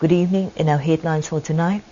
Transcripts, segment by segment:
Good evening. In our headlines for tonight,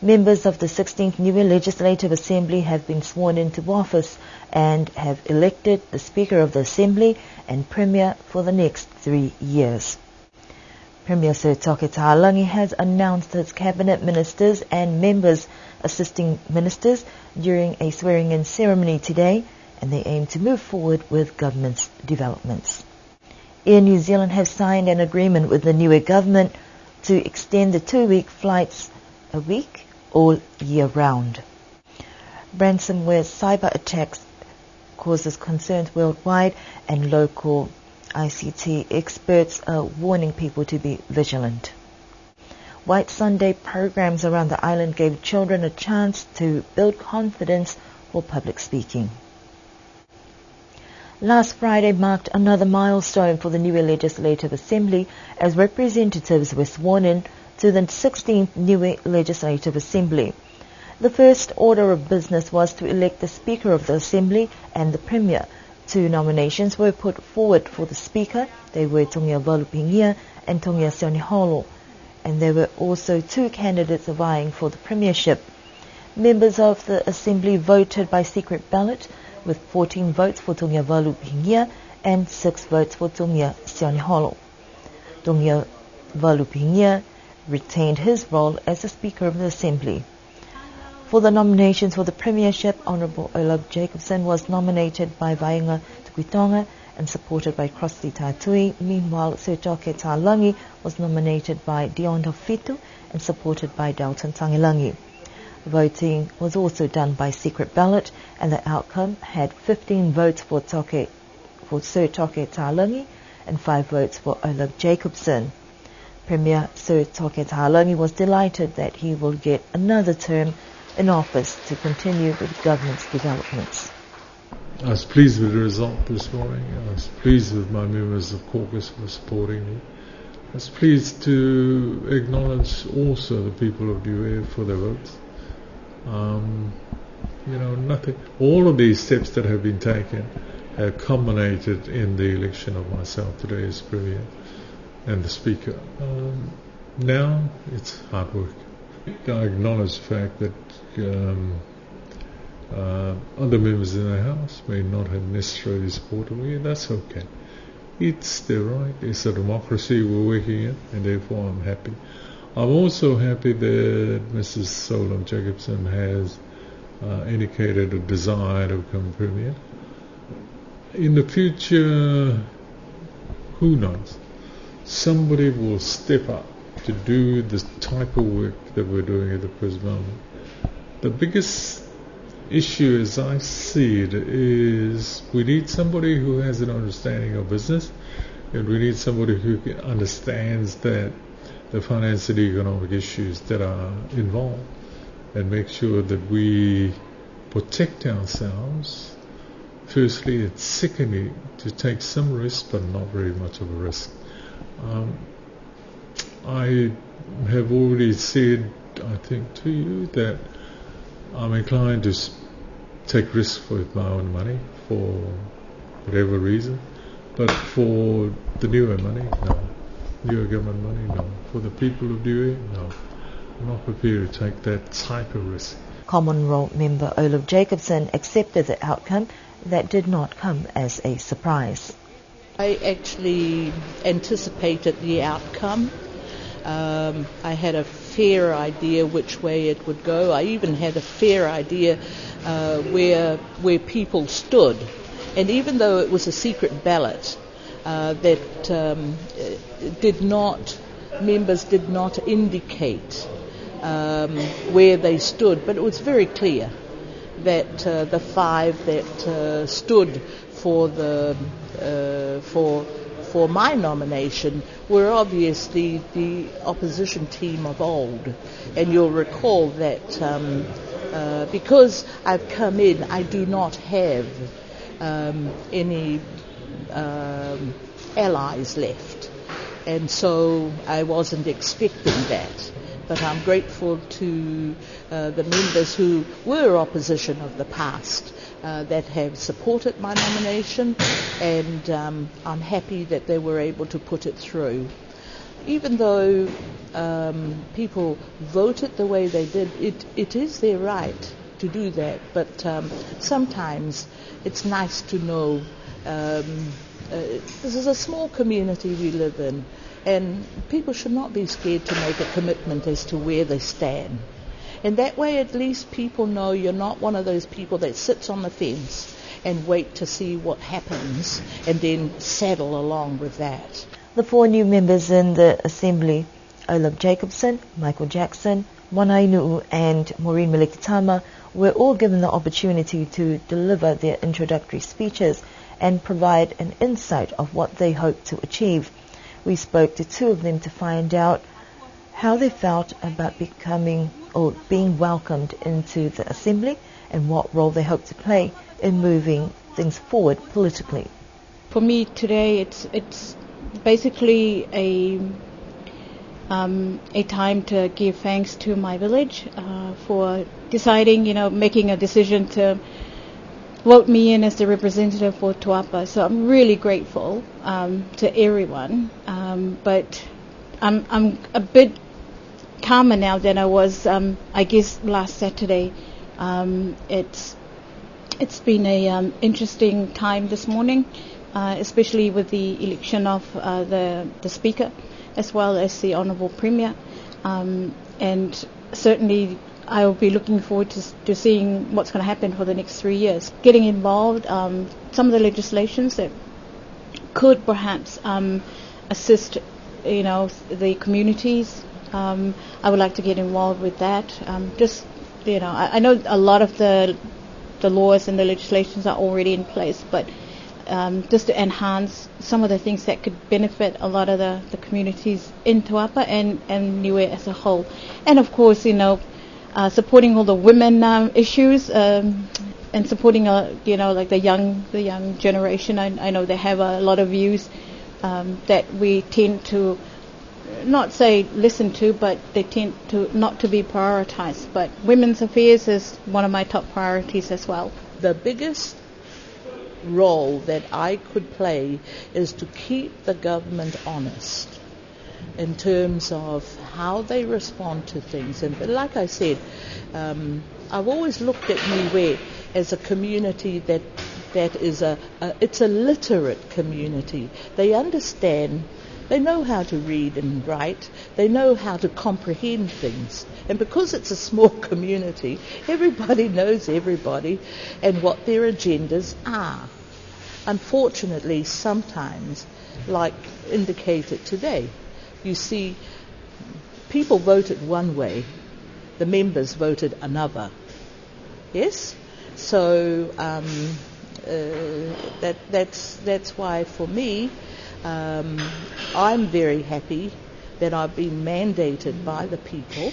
members of the 16th New Legislative Assembly have been sworn into office and have elected the Speaker of the Assembly and Premier for the next 3 years. Premier Sir Toke Tahalangi has announced his cabinet ministers and members assisting ministers during a swearing-in ceremony today, and they aim to move forward with government's developments. Air New Zealand has signed an agreement with the Niue government to extend the 2-week flights a week all year round. Ransomware cyber attacks causes concerns worldwide, and local ICT experts are warning people to be vigilant. White Sunday programs around the island gave children a chance to build confidence for public speaking. Last Friday marked another milestone for the Niue Legislative Assembly as representatives were sworn in to the 16th Niue Legislative Assembly. The first order of business was to elect the Speaker of the Assembly and the Premier. 2 nominations were put forward for the Speaker. They were Tongia Valupingia and Tongia Sioniholo, and there were also 2 candidates vying for the Premiership. Members of the Assembly voted by secret ballot, with 14 votes for Tongia Valupingia and 6 votes for Tongia Sioniholo. Tongia Valupingia retained his role as the Speaker of the Assembly. For the nominations for the Premiership, Honourable Olaf Jacobson was nominated by Vainga Tukuitonga and supported by Crossley Tatui. Meanwhile, Sir Toke Tahalangi was nominated by Dionda Fitu and supported by Dalton Tangilangi. Voting was also done by secret ballot, and the outcome had 15 votes for Sir Toke Tahalangi and 5 votes for Olaf Jacobson. Premier Sir Toke Tahalangi was delighted that he will get another term in office to continue with government's developments. I was pleased with the result this morning. I was pleased with my members of caucus for supporting me. I was pleased to acknowledge also the people of Niue for their votes. All of these steps that have been taken have culminated in the election of myself today as Premier and the Speaker. Now it's hard work. I acknowledge the fact that other members in the House may not have necessarily supported me. That's okay. It's their right. It's a democracy we're working in, and therefore I'm happy. I'm also happy that Mrs. Olaf Jacobson has indicated a desire to become Premier. In the future, who knows? Somebody will step up to do the type of work that we're doing at the present moment. The biggest issue, as I see it, is we need somebody who has an understanding of business, and we need somebody who understands that the finance and economic issues that are involved, and make sure that we protect ourselves, firstly, and secondly, to take some risk, but not very much of a risk. I have already said, I think, to you that I'm inclined to take risks with my own money for whatever reason, but for the Niue money, no. Niue government money, no. For the people of Niue, no. I'm not prepared to take that type of risk. Common Role member Olaf Jacobson accepted the outcome that did not come as a surprise. I actually anticipated the outcome. I had a fair idea which way it would go. I even had a fair idea where people stood. And even though it was a secret ballot, members did not indicate where they stood, but it was very clear that the 5 that stood for my nomination were obviously the opposition team of old. And you'll recall that because I've come in, I do not have any allies left. And so I wasn't expecting that. But I'm grateful to the members who were opposition of the past that have supported my nomination, and I'm happy that they were able to put it through. even though people voted the way they did, it is their right to do that. But sometimes it's nice to know this is a small community we live in, and people should not be scared to make a commitment as to where they stand. And that way at least people know you're not one of those people that sits on the fence and wait to see what happens and then saddle along with that. The 4 new members in the Assembly, Olaf Jacobson, Michael Jackson, Moana and Maureen Melekitama, were all given the opportunity to deliver their introductory speeches and provide an insight of what they hope to achieve. We spoke to 2 of them to find out how they felt about becoming or being welcomed into the Assembly and what role they hope to play in moving things forward politically. For me today, it's basically a time to give thanks to my village for deciding, making a decision to vote me in as the representative for Tuapa. So I'm really grateful to everyone. But I'm a bit calmer now than I was, I guess, last Saturday. It's been a interesting time this morning, especially with the election of the Speaker as well as the Honourable Premier. And certainly I will be looking forward to seeing what's going to happen for the next 3 years. Getting involved, some of the legislations that could perhaps assist, the communities. I would like to get involved with that. I know a lot of the laws and the legislations are already in place, but just to enhance some of the things that could benefit a lot of the communities in Tuapa and Niue as a whole. And of course, supporting all the women issues and supporting, like the young generation. I know they have a lot of views that we tend to not say listen to, but they tend to not to be prioritized. But women's affairs is one of my top priorities as well. The biggest role that I could play is to keep the government honest in terms of how they respond to things. And like I said, I've always looked at Niue as a community that is it's a literate community. They understand. They know how to read and write. They know how to comprehend things. And because it's a small community, everybody knows everybody and what their agendas are. Unfortunately, sometimes, like indicated today, you see people voted one way, the members voted another. Yes? So that's why for me, I'm very happy that I've been mandated by the people,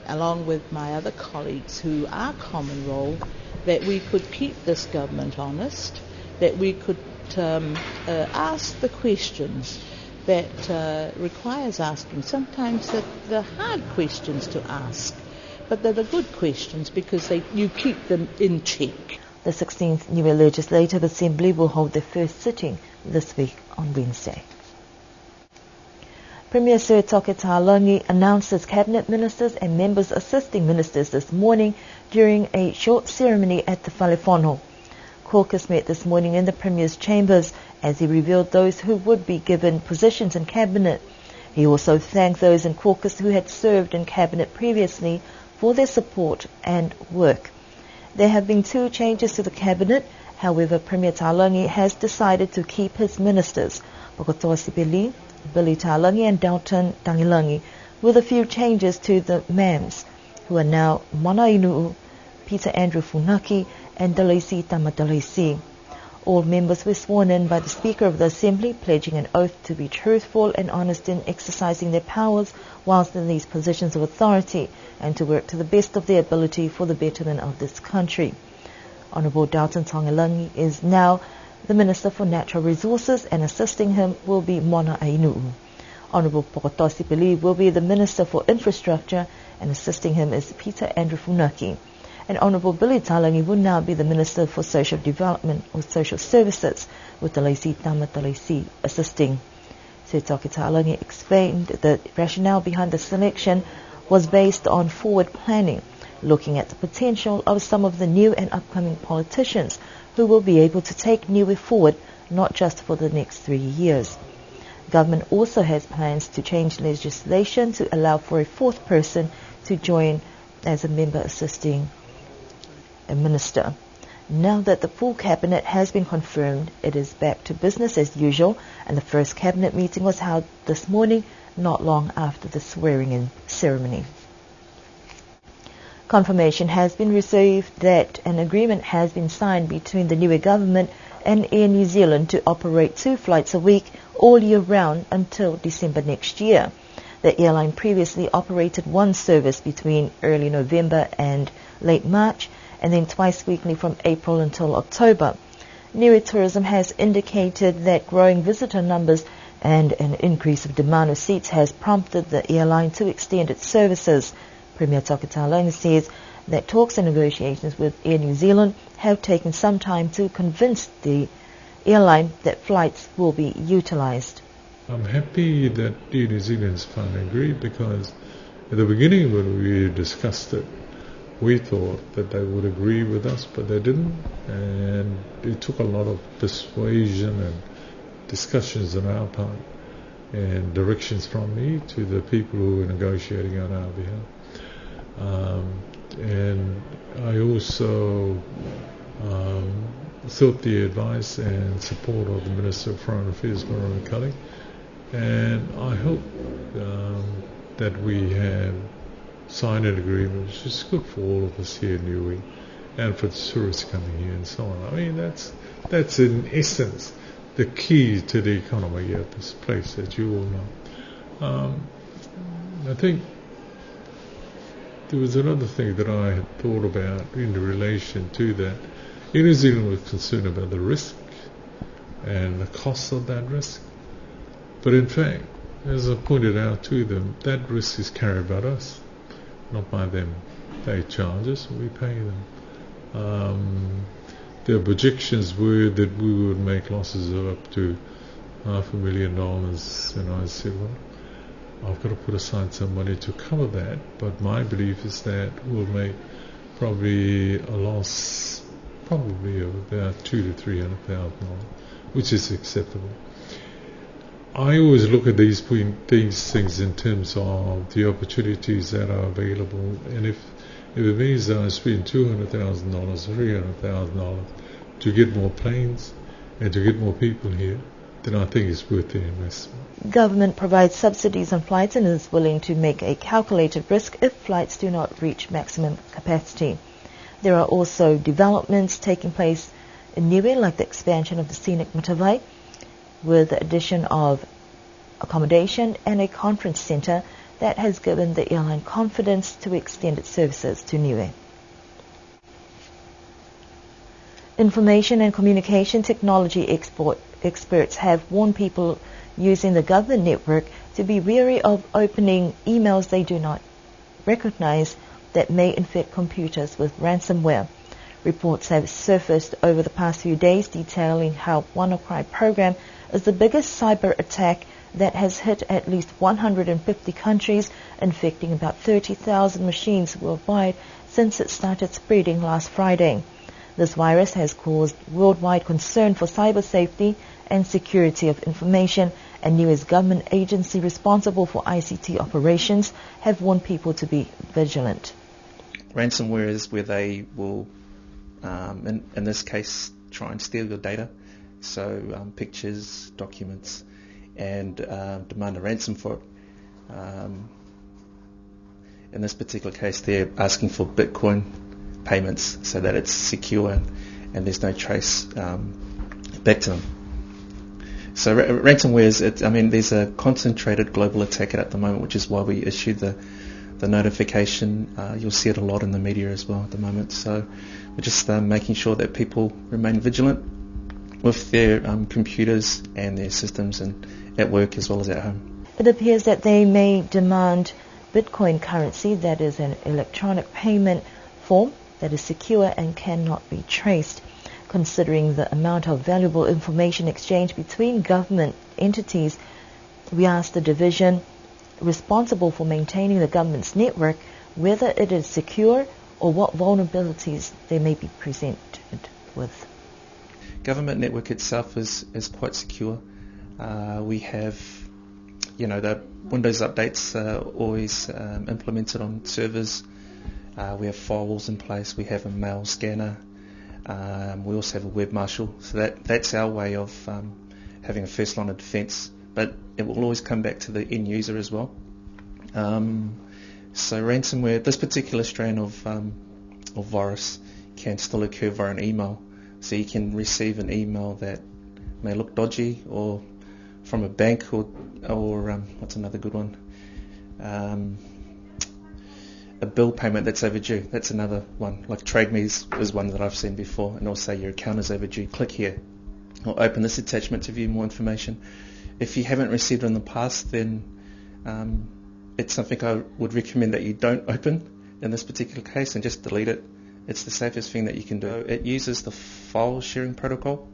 along with my other colleagues who are common role, that we could keep this government honest, that we could ask the questions that requires asking. Sometimes the hard questions to ask, but they're the good questions because you keep them in check. The 16th Niue Legislative Assembly will hold their first sitting this week on Wednesday. Premier Sir Toke Taulagi announced his cabinet ministers and members assisting ministers this morning during a short ceremony at the Whalefono. Caucus met this morning in the Premier's chambers as he revealed those who would be given positions in cabinet. He also thanked those in caucus who had served in cabinet previously for their support and work. There have been 2 changes to the cabinet. However, Premier Taulagi has decided to keep his ministers, Pokotoa Sipili, Billy Taulagi and Dalton Tangilangi, with a few changes to the MAMs, who are now Moana, Peter Andrew Funaki and Dalesi Tamadalesi. All members were sworn in by the Speaker of the Assembly, pledging an oath to be truthful and honest in exercising their powers whilst in these positions of authority, and to work to the best of their ability for the betterment of this country. Honourable Dalton Tangilangi is now the Minister for Natural Resources, and assisting him will be Moana Ainuu. Honourable Pokotoa Sipili will be the Minister for Infrastructure, and assisting him is Peter Andrew Funaki. And Honourable Billy Taulagi will now be the Minister for Social Development or Social Services, with Dalesi Tamadalesi assisting. Sir Toki Talangi explained the rationale behind the selection was based on forward planning, looking at the potential of some of the new and upcoming politicians who will be able to take Niue forward, not just for the next 3 years. Government also has plans to change legislation to allow for a fourth person to join as a member assisting a minister. Now that the full cabinet has been confirmed, it is back to business as usual, and the first cabinet meeting was held this morning, not long after the swearing-in ceremony. Confirmation has been received that an agreement has been signed between the Niue government and Air New Zealand to operate 2 flights a week all year round until December next year. The airline previously operated 1 service between early November and late March, and then twice weekly from April until October. Niue Tourism has indicated that growing visitor numbers and an increase of demand of seats has prompted the airline to extend its services. Premier Toki Talangi says that talks and negotiations with Air New Zealand have taken some time to convince the airline that flights will be utilised. I'm happy that Air New Zealand's finally agreed, because at the beginning when we discussed it, we thought that they would agree with us, but they didn't, and it took a lot of persuasion and discussions on our part and directions from me to the people who were negotiating on our behalf. And I also sought the advice and support of the Minister of Foreign Affairs, Marona Cully, and I hope that we have signed an agreement which is good for all of us here in Niue and for the tourists coming here and so on. I mean, that's in essence the key to the economy of this place, as you all know. I think there was another thing that I had thought about in relation to that. New Zealand was concerned about the risk and the cost of that risk. But in fact, as I pointed out to them, that risk is carried by us, not by them. They charge us, we pay them. Their projections were that we would make losses of up to $500,000, and I said, well, I've got to put aside some money to cover that, but my belief is that we'll make probably a loss probably of about $200,000 to $300,000, which is acceptable. I always look at these things in terms of the opportunities that are available, and if it means that I spend $200,000, $300,000 to get more planes and to get more people here, then I think it's worth the investment. Government provides subsidies on flights and is willing to make a calculated risk if flights do not reach maximum capacity. There are also developments taking place in Niue, like the expansion of the scenic Matavai, with the addition of accommodation and a conference centre that has given the airline confidence to extend its services to Niue. Information and communication technology experts have warned people using the government network to be wary of opening emails they do not recognize that may infect computers with ransomware. Reports have surfaced over the past few days detailing how WannaCry program is the biggest cyber attack that has hit at least 150 countries, infecting about 30,000 machines worldwide since it started spreading last Friday. This virus has caused worldwide concern for cyber safety and security of information, and Niue's government agency responsible for ICT operations have warned people to be vigilant. Ransomware is where they will, in this case, try and steal your data, so pictures, documents, and demand a ransom for it. In this particular case, they're asking for Bitcoin payments so that it's secure and there's no trace back to them. So ransomware is, there's a concentrated global attack at the moment, which is why we issued the notification. You'll see it a lot in the media as well at the moment. So we're just making sure that people remain vigilant with their computers and their systems, and at work as well as at home. It appears that they may demand Bitcoin currency, that is an electronic payment form that is secure and cannot be traced. Considering the amount of valuable information exchanged between government entities We asked the division responsible for maintaining the government's network whether it is secure or what vulnerabilities they may be presented with. Government network itself is quite secure. We have, the Windows updates are always implemented on servers. We have firewalls in place. We have a mail scanner. We also have a web marshal. So that's our way of having a first line of defence. But it will always come back to the end user as well. So ransomware, this particular strain of virus can still occur via an email. So you can receive an email that may look dodgy, or from a bank, or what's another good one? A bill payment that's overdue. That's another one. Like TradeMe is one that I've seen before, and it'll say your account is overdue. Click here, or open this attachment to view more information. If you haven't received it in the past, then it's something I would recommend that you don't open in this particular case, and just delete it. It's the safest thing that you can do. It uses the file sharing protocol.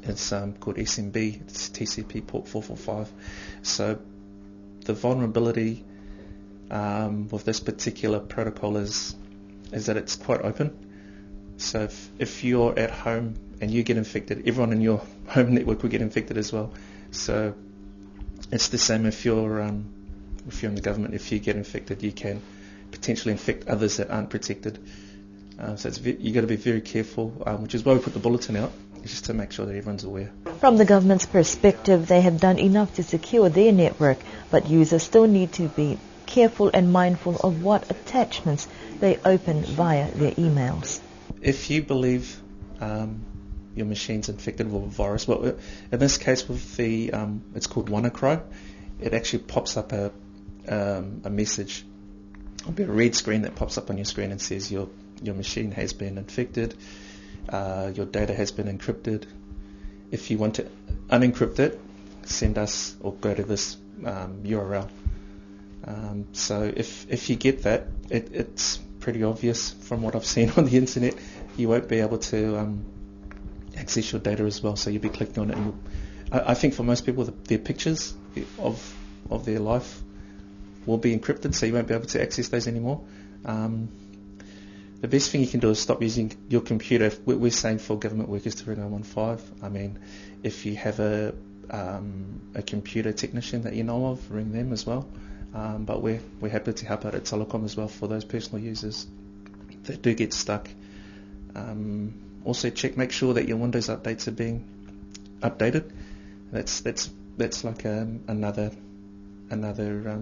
It's called SMB. It's TCP port 445. So the vulnerability with this particular protocol is that it's quite open. So if you're at home and you get infected, everyone in your home network will get infected as well. So it's the same if you're in the government. If you get infected, you can potentially infect others that aren't protected. So you've got to be very careful, which is why we put the bulletin out, just to make sure that everyone's aware. From the government's perspective, they have done enough to secure their network, but users still need to be careful and mindful of what attachments they open via their emails. If you believe your machine's infected with a virus, well, in this case with the, it's called WannaCry, it actually pops up a message. It'll be a red screen that pops up on your screen and says your machine has been infected, your data has been encrypted. If you want to unencrypt it, send us or go to this URL. So if you get that, it's pretty obvious from what I've seen on the internet. You won't be able to access your data as well, so you'll be clicking on it. And I think for most people, their pictures of their life will be encrypted, so you won't be able to access those anymore. The best thing you can do is stop using your computer. We're saying for government workers to ring 015. I mean, if you have a computer technician that you know of, ring them as well. But we're happy to help out at Telecom as well for those personal users that do get stuck. Also make sure that your Windows updates are being updated. That's like another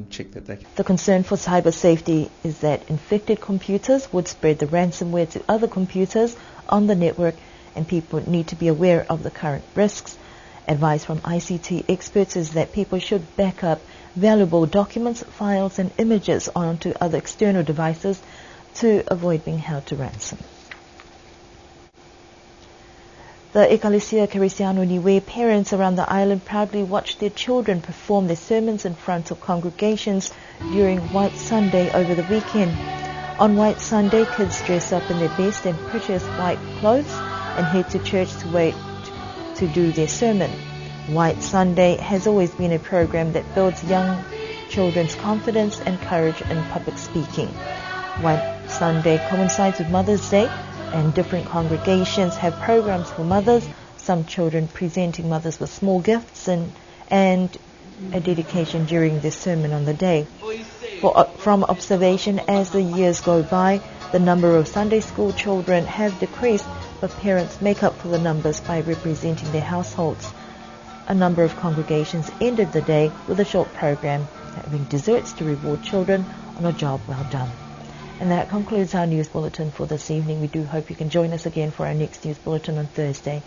check that they can. The concern for cyber safety is that infected computers would spread the ransomware to other computers on the network, and people need to be aware of the current risks. Advice from ICT experts is that people should back up valuable documents, files and images onto other external devices to avoid being held to ransom. The Ecclesia Keresiano Niue parents around the island proudly watched their children perform their sermons in front of congregations during White Sunday over the weekend. On White Sunday, kids dress up in their best and prettiest white clothes and head to church to wait to do their sermon. White Sunday has always been a program that builds young children's confidence and courage in public speaking. White Sunday coincides with Mother's Day, and different congregations have programs for mothers, some children presenting mothers with small gifts and a dedication during their sermon on the day. From observation, as the years go by, the number of Sunday school children have decreased, but parents make up for the numbers by representing their households. A number of congregations ended the day with a short program having desserts to reward children on a job well done. And that concludes our news bulletin for this evening. We do hope you can join us again for our next news bulletin on Thursday.